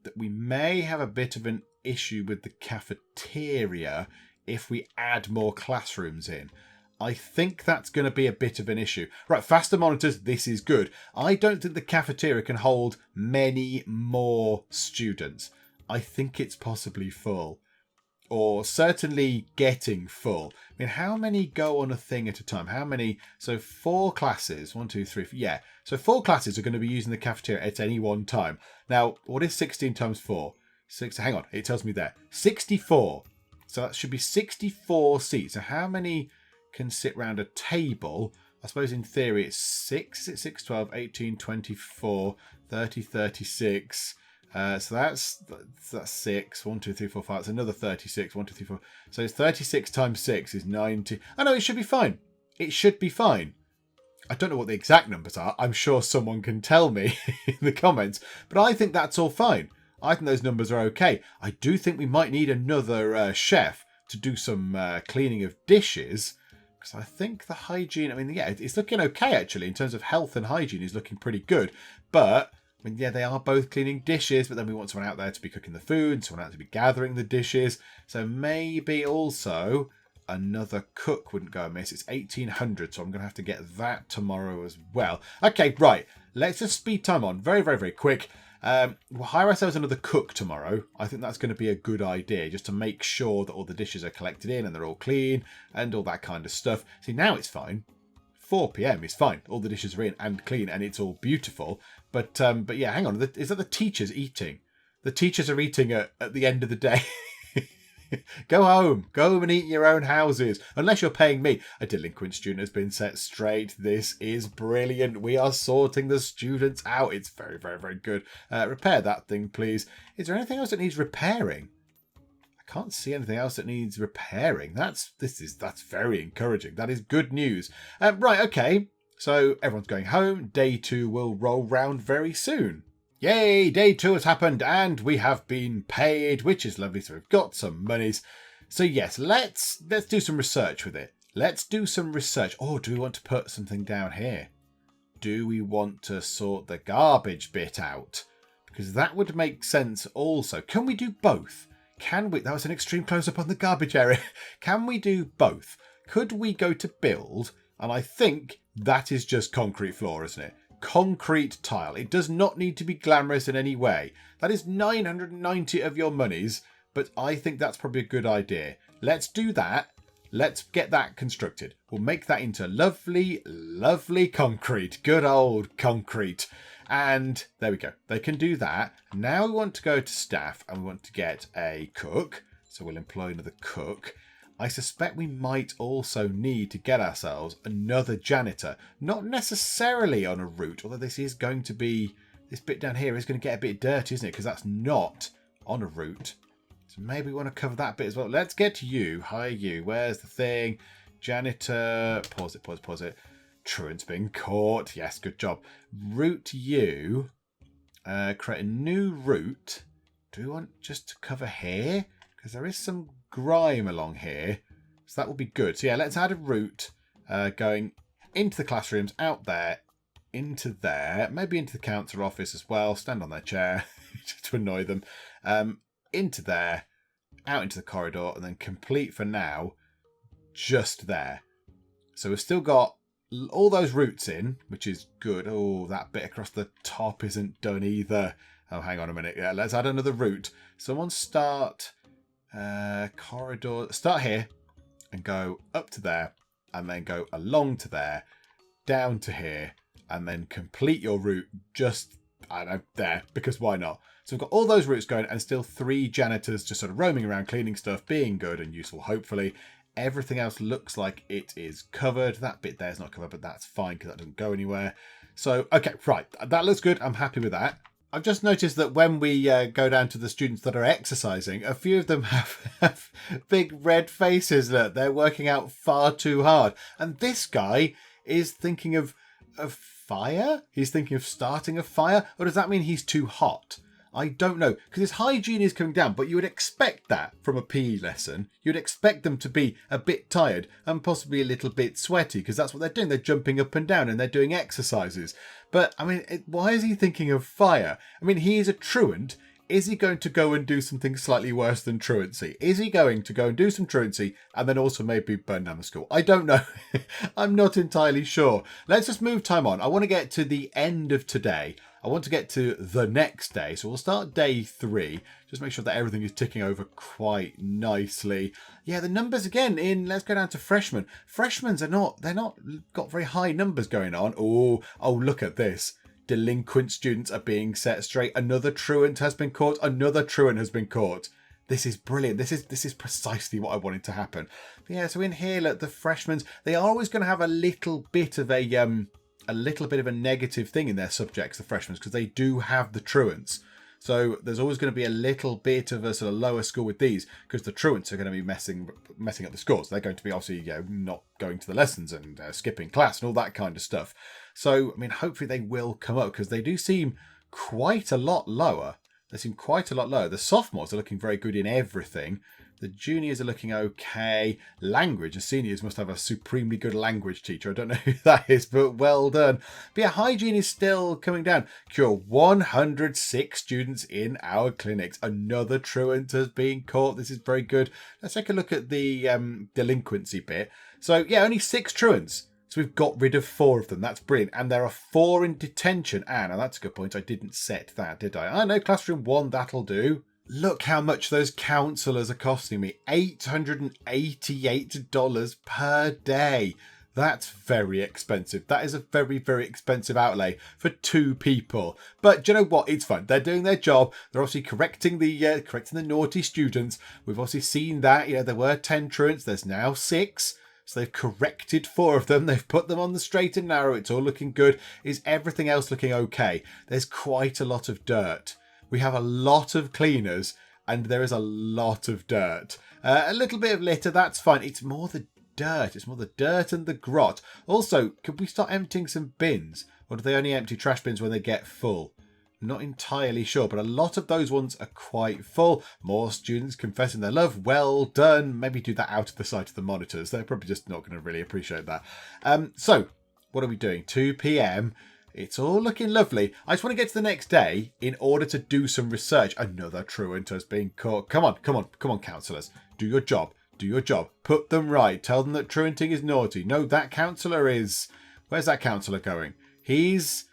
that we may have a bit of an issue with the cafeteria if we add more classrooms in. I think that's going to be a bit of an issue. Right, faster monitors, this is good. I don't think the cafeteria can hold many more students. I think it's possibly full. Or certainly getting full. I mean, how many go on a thing at a time? How many? So 4 classes. 1, 2, 3, 4. Yeah. So 4 classes are going to be using the cafeteria at any one time. Now, what is 16 times 4? Hang on, it tells me there. 64. So that should be 64 seats. So how many can sit round a table? I suppose in theory it's 6. Is it 6, 12, 18, 24, 30, 36. So that's 6. 1, 2, 3, 4, 5. It's another 36. 1, 2, 3, 4. So it's 36 times 6 is 90. Oh no, it should be fine. It should be fine. I don't know what the exact numbers are. I'm sure someone can tell me in the comments. But I think that's all fine. I think those numbers are okay. I do think we might need another chef to do some cleaning of dishes. Because I think the hygiene, I mean, yeah, it's looking okay actually in terms of health and hygiene is looking pretty good. But, I mean, yeah, they are both cleaning dishes, but then we want someone out there to be cooking the food, someone out to be gathering the dishes. So maybe also another cook wouldn't go amiss. It's 1,800, so I'm going to have to get that tomorrow as well. Okay, right. Let's just speed time on. Very, very, very quick. We'll hire ourselves another cook tomorrow. I think that's going to be a good idea, just to make sure that all the dishes are collected in and they're all clean and all that kind of stuff. See, now it's fine. 4 p.m. is fine. All the dishes are in and clean and it's all beautiful. But yeah, hang on. Is that the teachers eating? The teachers are eating at the end of the day. Go home and eat in your own houses. Unless you're paying me. A delinquent student has been set straight. This is brilliant. We are sorting the students out. It's very, very, very good. Repair that thing, please. Is there anything else that needs repairing? I can't see anything else that needs repairing. That's very encouraging. That is good news. Right, okay. So everyone's going home. Day 2 will roll round very soon. Yay, day 2 has happened and we have been paid, which is lovely. So we've got some monies. So yes, let's do some research with it. Let's do some research. Oh, do we want to put something down here? Do we want to sort the garbage bit out? Because that would make sense also. Can we do both? Can we? That was an extreme close-up on the garbage area. Can we do both? Could we go to build? And I think that is just concrete floor, isn't it? Concrete tile. It does not need to be glamorous in any way. That is 990 of your monies, but I think that's probably a good idea. Let's do that. Let's get that constructed. We'll make that into lovely, lovely concrete. Good old concrete. And there we go. They can do that. Now we want to go to staff and we want to get a cook. So we'll employ another cook. I suspect we might also need to get ourselves another janitor. Not necessarily on a route, although this is going to be... This bit down here is going to get a bit dirty, isn't it? Because that's not on a route. So maybe we want to cover that bit as well. Let's get you. Hire you. Where's the thing? Janitor. Pause it. Truant's been caught. Yes, good job. Route you. Create a new route do we want just to cover here? Because there is some grime along here. So that will be good. So yeah, let's add a route going into the classrooms, out there, into there, maybe into the council office as well. Stand on their chair just to annoy them. Into there, out into the corridor, and then complete for now just there. So we've still got all those routes in, which is good. Oh, that bit across the top isn't done either. Oh, hang on a minute. Yeah, let's add another route. Someone start corridor. Start here and go up to there, and then go along to there, down to here, and then complete your route just, I don't know, there, because why not? So we've got all those routes going and still 3 janitors just sort of roaming around, cleaning stuff, being good and useful, hopefully. Everything else looks like it is covered. That bit there is not covered, but that's fine because that doesn't go anywhere. So, okay, right. That looks good. I'm happy with that. I've just noticed that when we go down to the students that are exercising, a few of them have big red faces. Look, they're working out far too hard. And this guy is thinking of fire? He's thinking of starting a fire? Or does that mean he's too hot? I don't know, because his hygiene is coming down, but you would expect that from a PE lesson. You'd expect them to be a bit tired and possibly a little bit sweaty, because that's what they're doing. They're jumping up and down and they're doing exercises. But, I mean, why is he thinking of fire? I mean, he is a truant. Is he going to go and do something slightly worse than truancy? Is he going to go and do some truancy and then also maybe burn down the school? I don't know. I'm not entirely sure. Let's just move time on. I want to get to the end of today. I want to get to the next day. So we'll start day 3. Just make sure that everything is ticking over quite nicely. Yeah, the numbers again let's go down to freshmen. Freshmen they're not got very high numbers going on. Oh, look at this. Delinquent students are being set straight. Another truant has been caught. Another truant has been caught. This is brilliant. This is precisely what I wanted to happen. But yeah, so in here, look, the freshmen, they are always going to have a little bit of a negative thing in their subjects, the freshmen, because they do have the truants. So there's always going to be a little bit of a sort of lower score with these, because the truants are going to be messing up the scores. They're going to be obviously not going to the lessons and skipping class and all that kind of stuff. So, I mean, hopefully they will come up, because they do seem quite a lot lower. They seem quite a lot lower. The sophomores are looking very good in everything. The juniors are looking okay. Language, the seniors must have a supremely good language teacher. I don't know who that is, but well done. But yeah, hygiene is still coming down. Cure 106 students in our clinics. Another truant has been caught. This is very good. Let's take a look at the delinquency bit. So yeah, only 6 truants. So we've got rid of 4 of them. That's brilliant. And there are 4 in detention. Now that's a good point. I didn't set that, did I? I know, classroom 1, that'll do. Look how much those counsellors are costing me. $888 per day. That's very expensive. That is a very, very expensive outlay for 2 people. But do you know what? It's fun. They're doing their job. They're obviously correcting the naughty students. We've obviously seen that. There were 10 truants. There's now 6. So they've corrected 4 of them. They've put them on the straight and narrow. It's all looking good. Is everything else looking okay? There's quite a lot of dirt. We have a lot of cleaners and there is a lot of dirt. A little bit of litter, that's fine. It's more the dirt. It's more the dirt and the grot. Also, could we start emptying some bins? Or do they only empty trash bins when they get full? Not entirely sure, but a lot of those ones are quite full. More students confessing their love. Well done. Maybe do that out of the sight of the monitors. They're probably just not going to really appreciate that. So, what are we doing? 2 p.m. It's all looking lovely. I just want to get to the next day in order to do some research. Another truant has been caught. Come on, counsellors. Do your job. Do your job. Put them right. Tell them that truanting is naughty. No, that counsellor is... Where's that counsellor going? He's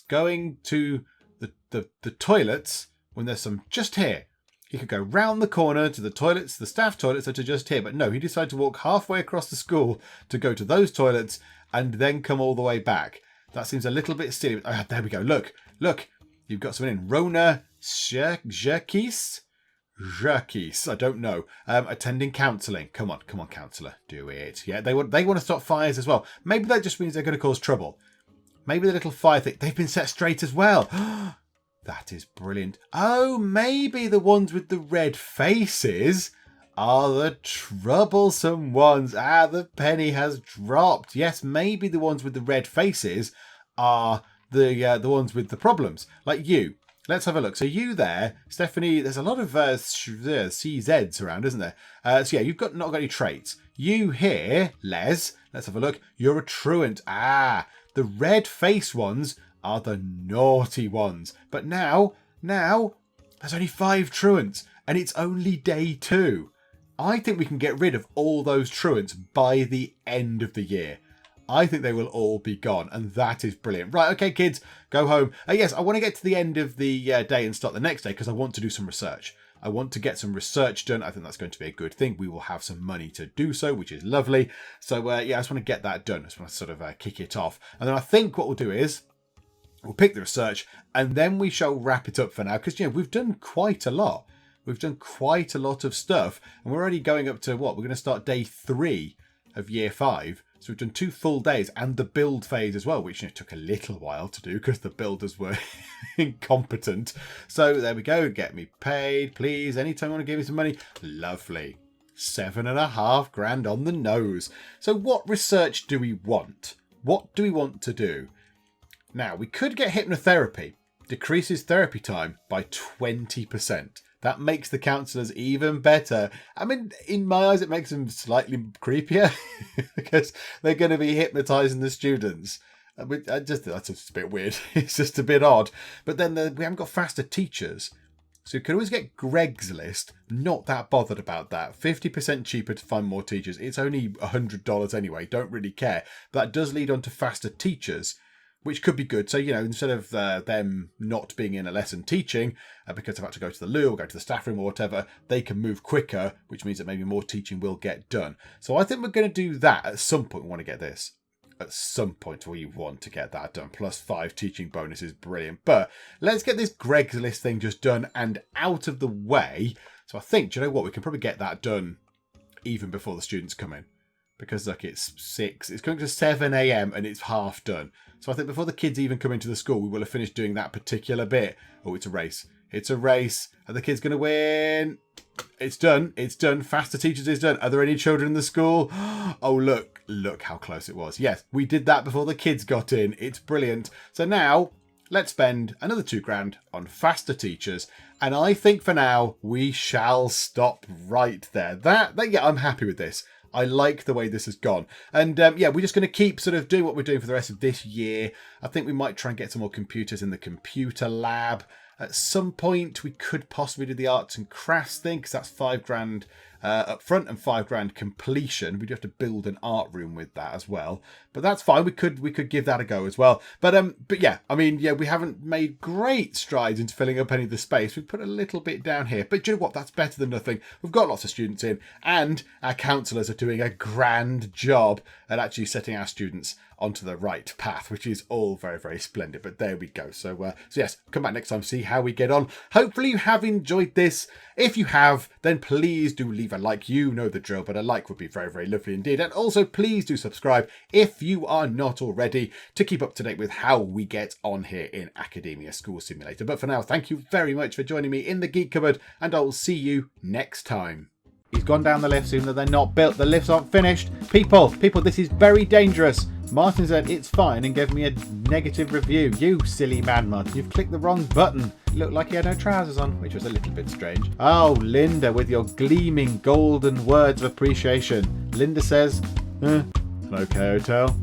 going to the toilets when there's some just here. He could go round the corner to the toilets, the staff toilets that are just here. But no, he decided to walk halfway across the school to go to those toilets and then come all the way back. That seems a little bit silly. Oh, there we go. Look. You've got someone in. Rona Jerkis? I don't know. Attending counselling. Come on, counsellor. Do it. Yeah, they want to stop fires as well. Maybe that just means they're going to cause trouble. Maybe the little fire thing. They've been set straight as well. That is brilliant. Oh, maybe the ones with the red faces are the troublesome ones. The penny has dropped. Yes, maybe the ones with the red faces are the ones with the problems. Like you. let's have a look. So you there, Stephanie, there's a lot of CZs around, isn't there? So yeah, you've not got any traits. You here, Les, let's have a look. You're a truant. Ah, the red face ones are the naughty ones. But now, there's only 5 truants and it's only day 2. I think we can get rid of all those truants by the end of the year. I think they will all be gone, and that is brilliant. Right, okay, kids, go home. Yes, I want to get to the end of the day and start the next day because I want to do some research. I want to get some research done. I think that's going to be a good thing. We will have some money to do so, which is lovely. So, yeah, I just want to get that done. I just want to sort of kick it off. And then I think what we'll do is we'll pick the research, and then we shall wrap it up for now because, we've done quite a lot. We've done quite a lot of stuff, and we're already going up to what? We're going to start day 3 of year 5. So we've done 2 full days and the build phase as well, which took a little while to do because the builders were incompetent. So there we go. Get me paid, please. Anytime you want to give me some money. Lovely. 7.5 grand on the nose. So what research do we want? What do we want to do? Now, we could get hypnotherapy. Decreases therapy time by 20%. That makes the counsellors even better. I mean, in my eyes, it makes them slightly creepier because they're going to be hypnotising the students. That's just a bit weird. It's just a bit odd. But then we haven't got faster teachers. So you can always get Greg's List. Not that bothered about that. 50% cheaper to find more teachers. It's only $100 anyway. Don't really care. But that does lead on to faster teachers, which could be good. So, instead of them not being in a lesson teaching because they've had to go to the loo or go to the staff room or whatever, they can move quicker, which means that maybe more teaching will get done. So I think we're going to do that at some point. We want to get this. At some point we want to get that done. Plus 5 teaching bonuses. Brilliant. But let's get this Greg's List thing just done and out of the way. So I think, do you know what? We can probably get that done even before the students come in. Because look, it's 6. It's going to 7 a.m. and it's half done. So I think before the kids even come into the school, we will have finished doing that particular bit. Oh, it's a race. It's a race. Are the kids going to win? It's done. It's done. Faster teachers is done. Are there any children in the school? Oh, look. Look how close it was. Yes, we did that before the kids got in. It's brilliant. So now let's spend another 2 grand on faster teachers. And I think for now, we shall stop right there. Yeah, I'm happy with this. I like the way this has gone. And yeah, we're just going to keep sort of doing what we're doing for the rest of this year. I think we might try and get some more computers in the computer lab. At some point, we could possibly do the arts and crafts thing because that's 5 grand up front and 5 grand completion. We'd have to build an art room with that as well. But that's fine. We could give that a go as well. But yeah, I mean, yeah, we haven't made great strides into filling up any of the space. We've put a little bit down here. But do you know what? That's better than nothing. We've got lots of students in and our counsellors are doing a grand job at actually setting our students onto the right path, which is all very, very splendid. But there we go. So yes, come back next time, see how we get on. Hopefully you have enjoyed this. If you have, then please do leave a like. You know the drill, but a like would be very, very lovely indeed. And also please do subscribe if you are not already to keep up to date with how we get on here in Academia School Simulator. But for now, thank you very much for joining me in the Geek Cupboard, and I will see you next time. He's gone down the lifts even though they're not built. The lifts aren't finished. People, this is very dangerous. Martin said it's fine and gave me a negative review. You silly man, Martin. You've clicked the wrong button. It looked like he had no trousers on, which was a little bit strange. Oh, Linda, with your gleaming golden words of appreciation. Linda says, an okay hotel.